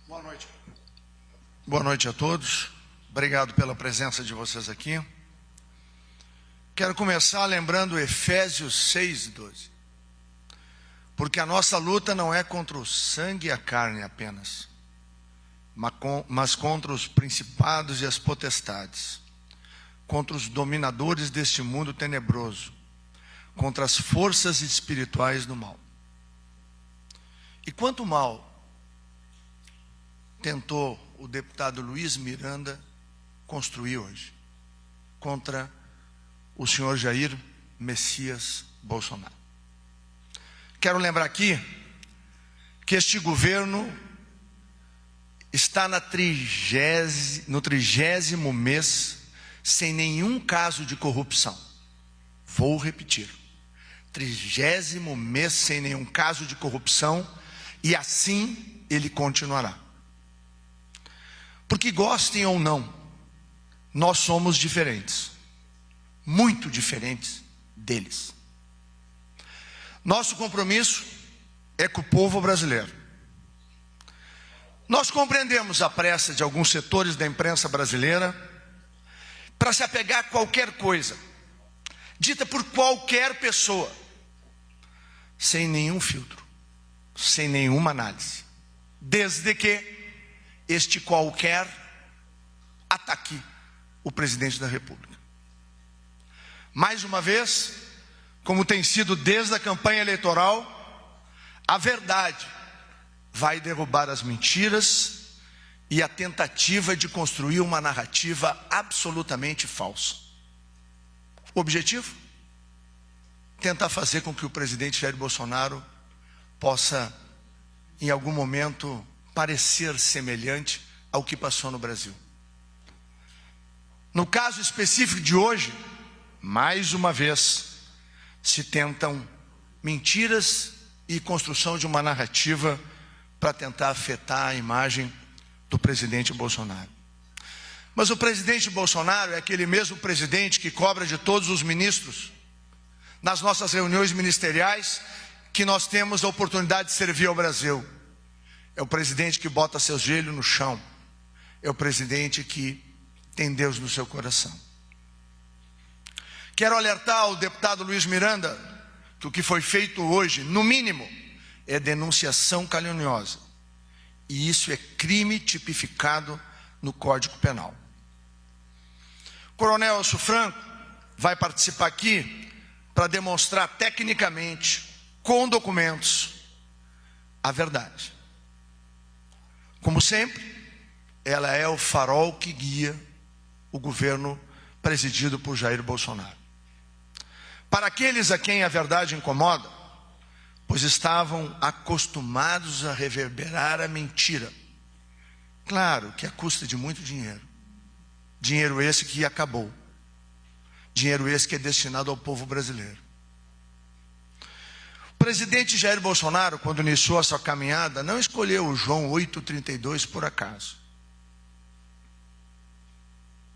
Boa noite. Boa noite a todos. Obrigado pela presença de vocês aqui. Quero começar lembrando Efésios 6:12. Porque a nossa luta não é contra o sangue e a carne apenas, mas contra os principados e as potestades, contra os dominadores deste mundo tenebroso, contra as forças espirituais do mal. E quanto mal tentou o deputado Luiz Miranda construir hoje contra o senhor Jair Messias Bolsonaro? Quero lembrar aqui que este governo está no 30º mês sem nenhum caso de corrupção. Vou repetir: 30º mês sem nenhum caso de corrupção, e assim ele continuará. Porque gostem ou não, nós somos diferentes, muito diferentes deles. Nosso compromisso é com o povo brasileiro. Nós compreendemos a pressa de alguns setores da imprensa brasileira para se apegar a qualquer coisa, dita por qualquer pessoa, sem nenhum filtro, sem nenhuma análise, desde que este qualquer ataque o presidente da República. Mais uma vez, como tem sido desde a campanha eleitoral, a verdade vai derrubar as mentiras e a tentativa de construir uma narrativa absolutamente falsa. O objetivo? Tentar fazer com que o presidente Jair Bolsonaro possa, em algum momento, parecer semelhante ao que passou no Brasil. No caso específico de hoje, mais uma vez, se tentam mentiras e construção de uma narrativa para tentar afetar a imagem do presidente Bolsonaro. Mas o presidente Bolsonaro é aquele mesmo presidente que cobra de todos os ministros, nas nossas reuniões ministeriais, que nós temos a oportunidade de servir ao Brasil. É o presidente que bota seu joelho no chão. É o presidente que tem Deus no seu coração. Quero alertar ao deputado Luiz Miranda que o que foi feito hoje, no mínimo, é denunciação caluniosa. E isso é crime tipificado no Código Penal. O coronel Elcio Franco vai participar aqui para demonstrar tecnicamente, com documentos, a verdade. Como sempre, ela é o farol que guia o governo presidido por Jair Bolsonaro. Para aqueles a quem a verdade incomoda, pois estavam acostumados a reverberar a mentira. Claro que à custa de muito dinheiro. Dinheiro esse que acabou. Dinheiro esse que é destinado ao povo brasileiro. O presidente Jair Bolsonaro, quando iniciou a sua caminhada, não escolheu o João 8,32 por acaso.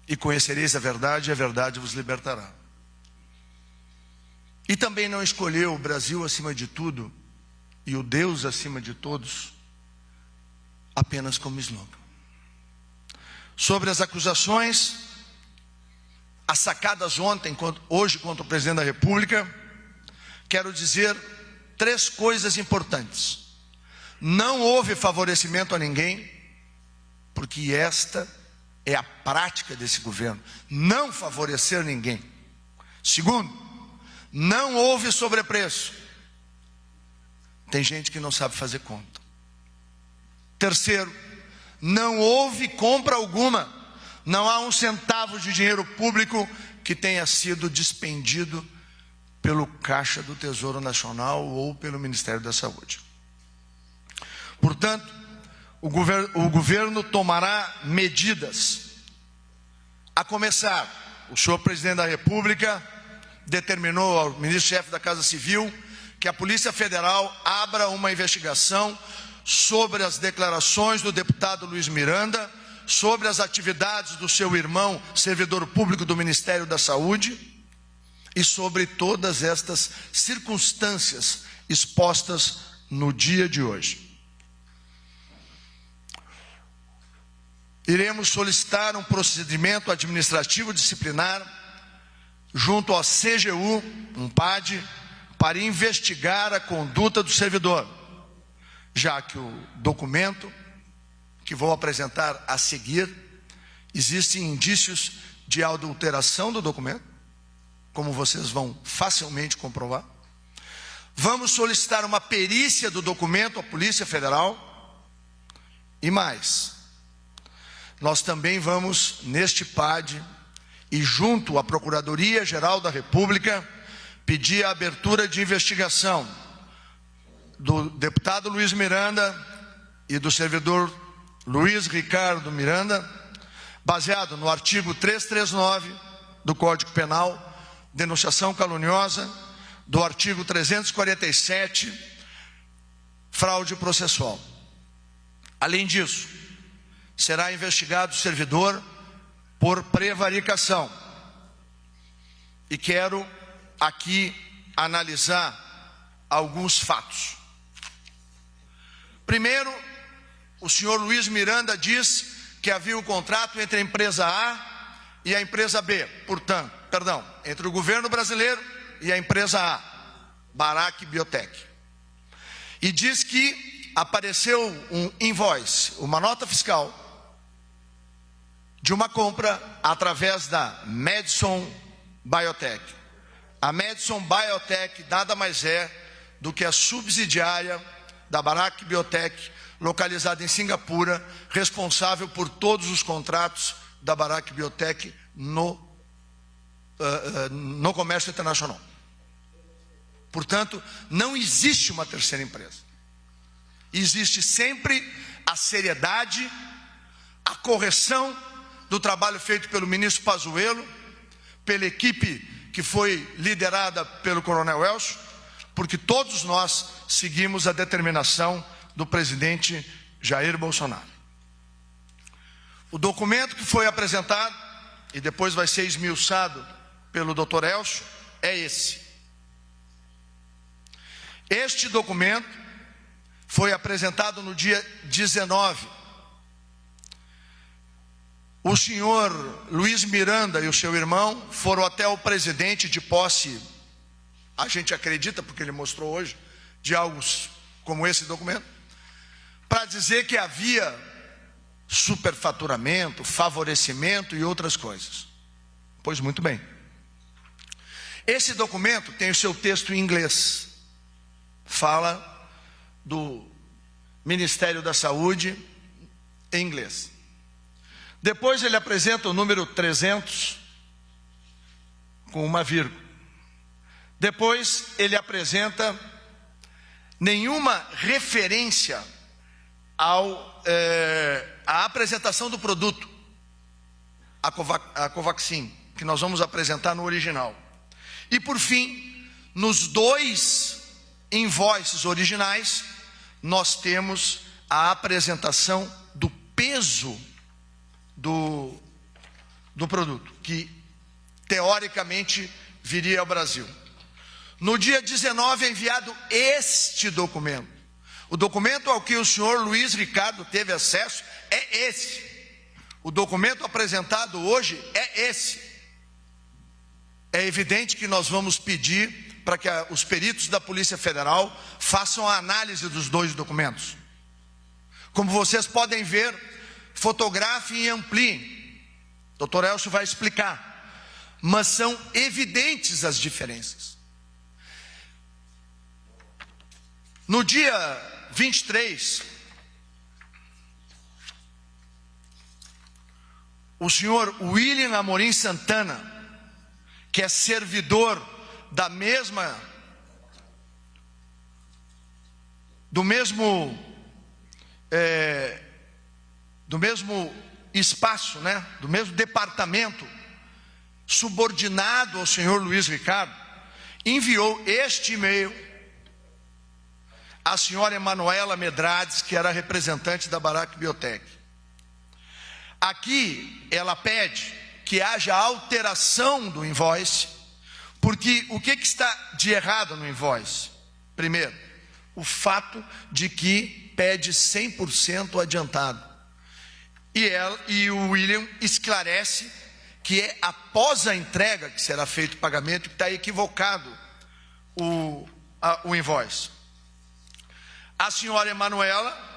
E conhecereis a verdade, e a verdade vos libertará. E também não escolheu o Brasil acima de tudo e o Deus acima de todos apenas como slogan. Sobre as acusações, as sacadas hoje contra o presidente da República, quero dizer 3 coisas importantes. Não houve favorecimento a ninguém, porque esta é a prática desse governo, não favorecer ninguém. Segundo, não houve sobrepreço. Tem gente que não sabe fazer conta. Terceiro, não houve compra alguma. Não há um centavo de dinheiro público que tenha sido despendido pelo Caixa do Tesouro Nacional ou pelo Ministério da Saúde. Portanto, o governo tomará medidas. A começar, o senhor presidente da República determinou ao ministro-chefe da Casa Civil que a Polícia Federal abra uma investigação sobre as declarações do deputado Luiz Miranda, sobre as atividades do seu irmão, servidor público do Ministério da Saúde, e sobre todas estas circunstâncias expostas no dia de hoje. iremos solicitar um procedimento administrativo disciplinar junto ao CGU, um PAD, para investigar a conduta do servidor, já que o documento que vou apresentar a seguir, existem indícios de adulteração do documento, como vocês vão facilmente comprovar. Vamos solicitar uma perícia do documento à Polícia Federal. E mais, nós também vamos, neste PAD, e junto à Procuradoria-Geral da República, pedir a abertura de investigação do deputado Luiz Miranda e do servidor Luiz Ricardo Miranda, baseado no artigo 339 do Código Penal, denunciação caluniosa, do artigo 347, fraude processual. Além disso, será investigado o servidor por prevaricação. E quero aqui analisar alguns fatos. Primeiro, o senhor Luiz Miranda diz que havia um contrato entre a empresa A e a empresa B, entre o governo brasileiro e a empresa A, Barak Biotech. E diz que apareceu um invoice, uma nota fiscal, de uma compra através da Madison Biotech. A Madison Biotech nada mais é do que a subsidiária da Barak Biotech, localizada em Singapura, responsável por todos os contratos da Barak Biotech no comércio internacional. Portanto, não existe uma terceira empresa. Existe sempre a seriedade, a correção do trabalho feito pelo ministro Pazuello, pela equipe que foi liderada pelo coronel Elcio, porque todos nós seguimos a determinação do presidente Jair Bolsonaro. O documento que foi apresentado, e depois vai ser esmiuçado pelo Dr. Elcio, é esse. Este documento foi apresentado no dia 19. O senhor Luiz Miranda e o seu irmão foram até o presidente de posse, a gente acredita, porque ele mostrou hoje, de algo como esse documento, para dizer que havia superfaturamento, favorecimento e outras coisas. Pois muito bem. Esse documento tem o seu texto em inglês. Fala do Ministério da Saúde em inglês. Depois ele apresenta o número 300 com uma vírgula. Depois ele apresenta nenhuma referência à apresentação do produto, a Covaxin, que nós vamos apresentar no original. E por fim, nos dois invoices originais, nós temos a apresentação do peso do produto, que teoricamente viria ao Brasil. No dia 19 é enviado este documento. O documento ao que o senhor Luiz Ricardo teve acesso é esse. O documento apresentado hoje é esse. É evidente que nós vamos pedir para que os peritos da Polícia Federal façam a análise dos dois documentos. Como vocês podem ver, fotografem e ampliem. O Dr. Elcio vai explicar. Mas são evidentes as diferenças. No dia 23, o senhor William Amorim Santana, que é servidor do mesmo espaço, né? Do mesmo departamento, subordinado ao senhor Luiz Ricardo, enviou este e-mail à senhora Emanuela Medrades, que era representante da Barak Biotech. Aqui ela pede que haja alteração do invoice, porque o que está de errado no invoice? Primeiro, o fato de que pede 100% adiantado. E o William esclarece que é após a entrega que será feito o pagamento, que está equivocado o invoice. A senhora Emanuela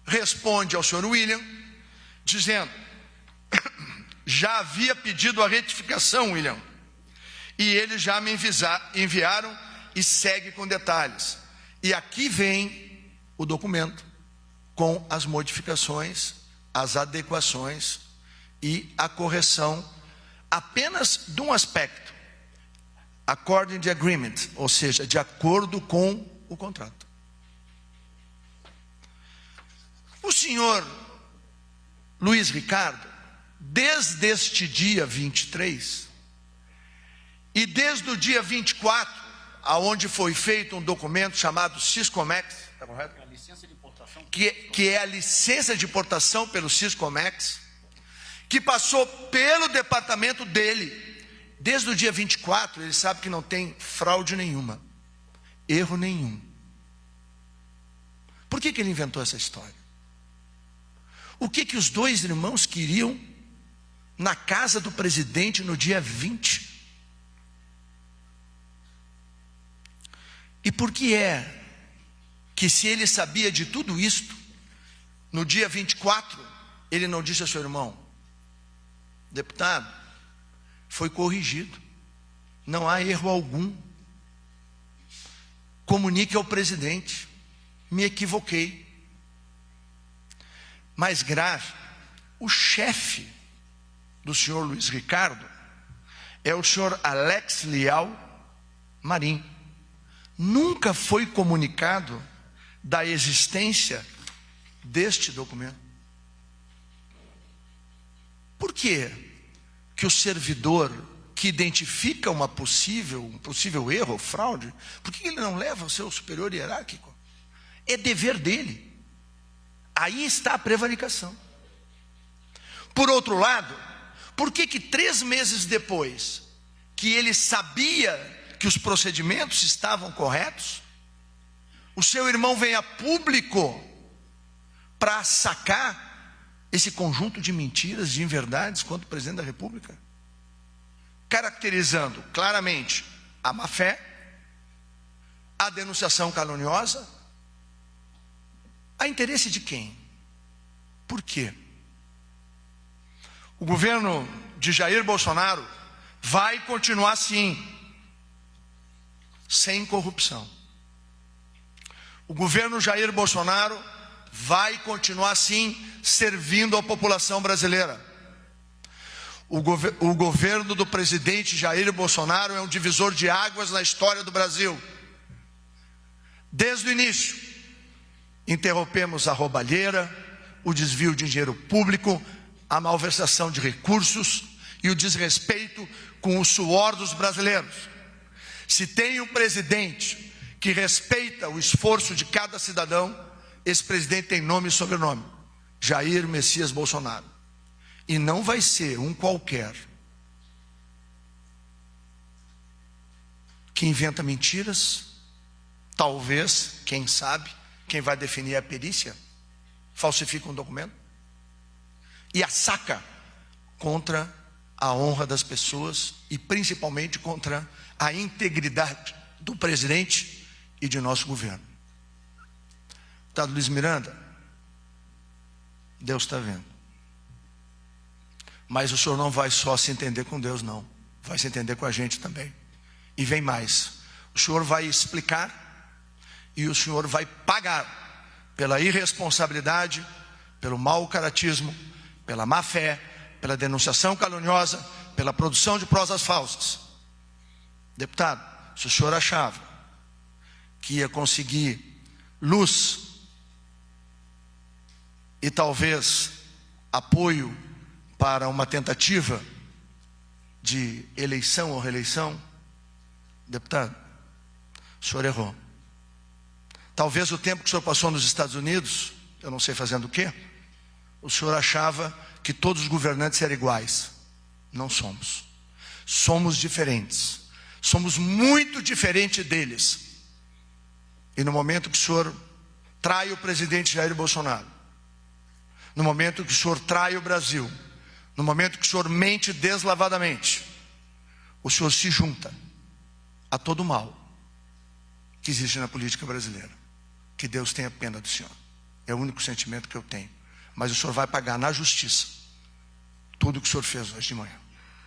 responde ao senhor William, dizendo: já havia pedido a retificação, William, e eles já me enviaram, e segue com detalhes. E aqui vem o documento com as modificações, as adequações e a correção apenas de um aspecto: according to agreement, ou seja, de acordo com o contrato. O senhor Luiz Ricardo, desde este dia 23, e desde o dia 24, aonde foi feito um documento chamado Siscomex, tá correto? A licença de importação. Que é a licença de importação pelo Siscomex, que passou pelo departamento dele. Desde o dia 24, ele sabe que não tem fraude nenhuma, erro nenhum. Por que ele inventou essa história? O que os dois irmãos queriam na casa do presidente no dia 20? E por que é que, se ele sabia de tudo isto, no dia 24, ele não disse ao seu irmão: deputado, foi corrigido, não há erro algum, comunique ao presidente, me equivoquei. Mais grave, o chefe do senhor Luiz Ricardo é o senhor Alex Leal Marim. Nunca foi comunicado da existência deste documento. Por quê que o servidor que identifica um possível erro ou fraude, por que ele não leva ao seu superior hierárquico? É dever dele. Aí está a prevaricação. Por outro lado, por que 3 meses depois que ele sabia que os procedimentos estavam corretos, o seu irmão vem a público para sacar esse conjunto de mentiras, de inverdades contra o presidente da República, caracterizando claramente a má-fé, a denunciação caluniosa? A interesse de quem? Por quê? O governo de Jair Bolsonaro vai continuar assim, sem corrupção. O governo Jair Bolsonaro vai continuar assim, servindo a população brasileira. O governo do presidente Jair Bolsonaro é um divisor de águas na história do Brasil. Desde o início, interrompemos a roubalheira, o desvio de dinheiro público, a malversação de recursos e o desrespeito com o suor dos brasileiros. Se tem um presidente que respeita o esforço de cada cidadão, esse presidente tem nome e sobrenome: Jair Messias Bolsonaro. E não vai ser um qualquer que inventa mentiras. Talvez, quem sabe, quem vai definir a perícia, falsifica um documento e assaca contra a honra das pessoas e principalmente contra a integridade do presidente e de nosso governo. Deputado Luiz Miranda, Deus está vendo. Mas o senhor não vai só se entender com Deus, não. Vai se entender com a gente também. E vem mais. O senhor vai explicar e o senhor vai pagar pela irresponsabilidade, pelo mau caratismo, pela má fé, pela denunciação caluniosa, pela produção de prosas falsas. Deputado, se o senhor achava que ia conseguir luz e talvez apoio para uma tentativa de eleição ou reeleição, deputado, o senhor errou. Talvez o tempo que o senhor passou nos Estados Unidos, eu não sei fazendo o quê, o senhor achava que todos os governantes eram iguais. Não somos. Somos diferentes. Somos muito diferentes deles. E no momento que o senhor trai o presidente Jair Bolsonaro, no momento que o Senhor trai o Brasil, no momento que o Senhor mente deslavadamente, o Senhor se junta a todo o mal que existe na política brasileira. Que Deus tenha pena do Senhor. É o único sentimento que eu tenho. Mas o Senhor vai pagar na justiça tudo o que o Senhor fez hoje de manhã.